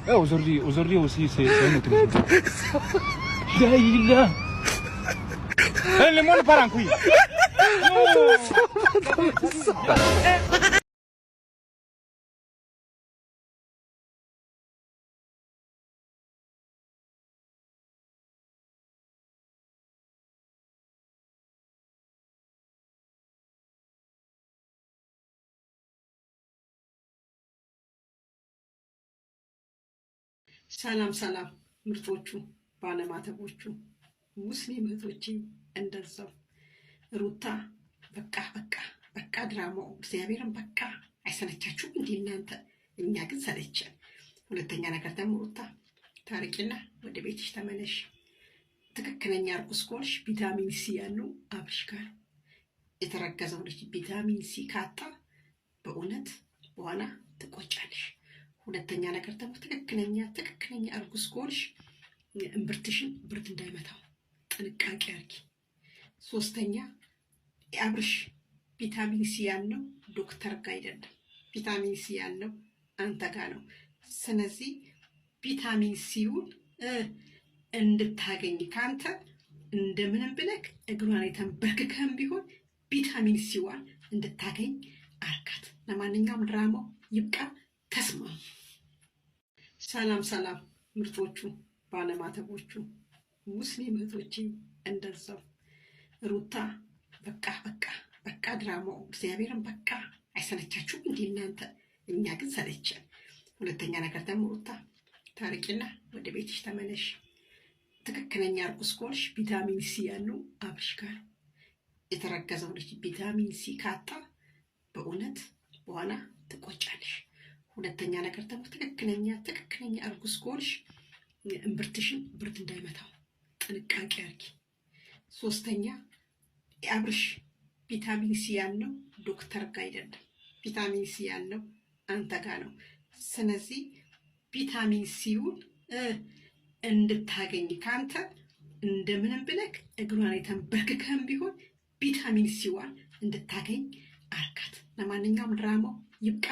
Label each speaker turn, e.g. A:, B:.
A: aujourd'hui aussi c'est un autre jour. Là. Le monde part en couille.
B: ሰላም ሰላም ምርጦቹ ባለማተቦቹ ሙስሊም እህቶቼ እንደዛው ሩታ በቃ ድራማው እግዚአብሔርን በቃ አይሰለቻችሁም እንዴ እናንተ? እኛ ግን ሰለቸን። ሁለተኛ ነገር ደግሞ ሩታ ታሪቂና ወደ ቤትሽ ተመለሽ። ትክክለኛ እርጉዝ ከሆንሽ ቪታሚን ሲ ያለው አብርሽ ጋር የተረገዘው ልጅ ቪታሚን ሲ ካጣ በእውነት በኋላ ትቆጫለሽ። ሁለተኛ ነገር ደግሞ ትክክለኛ እርጉዝ ከሆንሽ እምብርትሽን ብርድ እንዳይመታው ጥንቃቄ አድርጊ። ሶስተኛ የአብርሽ ቪታሚን ሲ ያለው ዶክተር ጋር አይደለም፣ ቪታሚን ሲ ያለው አንተ ጋር ነው። ስለዚህ ቪታሚን ሲውን እንድታገኝ ካንተ እንደምንም ብለክ እግሯን የተንበርክከም ቢሆን ቪታሚን ሲዋን እንድታገኝ አርጋት። ለማንኛውም ድራማው ይብቃ፣ ተስማሙ። ሰላም ሰላም ምርጦቹ ባለማተቦቹ ሙስሊም እህቶቼ እንደዛው ሩታ በቃ ድራማው እግዚአብሔርን በቃ አይሰለቻችሁም እንዴ እናንተ? እኛ ግን ሰለቸን። ሁለተኛ ነገር ደግሞ ሩታ ታሪቂና ወደ ቤትሽ ተመለሽ። ትክክለኛ እርጉዝ ከሆንሽ ቪታሚን ሲ ያለው አብርሽ ጋር የተረገዘው ልጅ ቪታሚን ሲ ካጣ በእውነት በኋላ ትቆጫለሽ። ሁለተኛ ነገር ደግሞ ትክክለኛ እርጉዝ ከሆንሽ እምብርትሽን ብርድ እንዳይመታው ጥንቃቄ አድርጊ። ሶስተኛ የአብርሽ ቪታሚን ሲ ያለው ዶክተር ጋር አይደለም፣ ቪታሚን ሲ ያለው አንተ ጋር ነው። ስለዚህ ቪታሚን ሲውን እንድታገኝ ካንተ እንደምንም ብለክ እግሯን የተንበርክከም ቢሆን ቪታሚን ሲዋን እንድታገኝ አርጋት። ለማንኛውም ድራማው ይብቃ።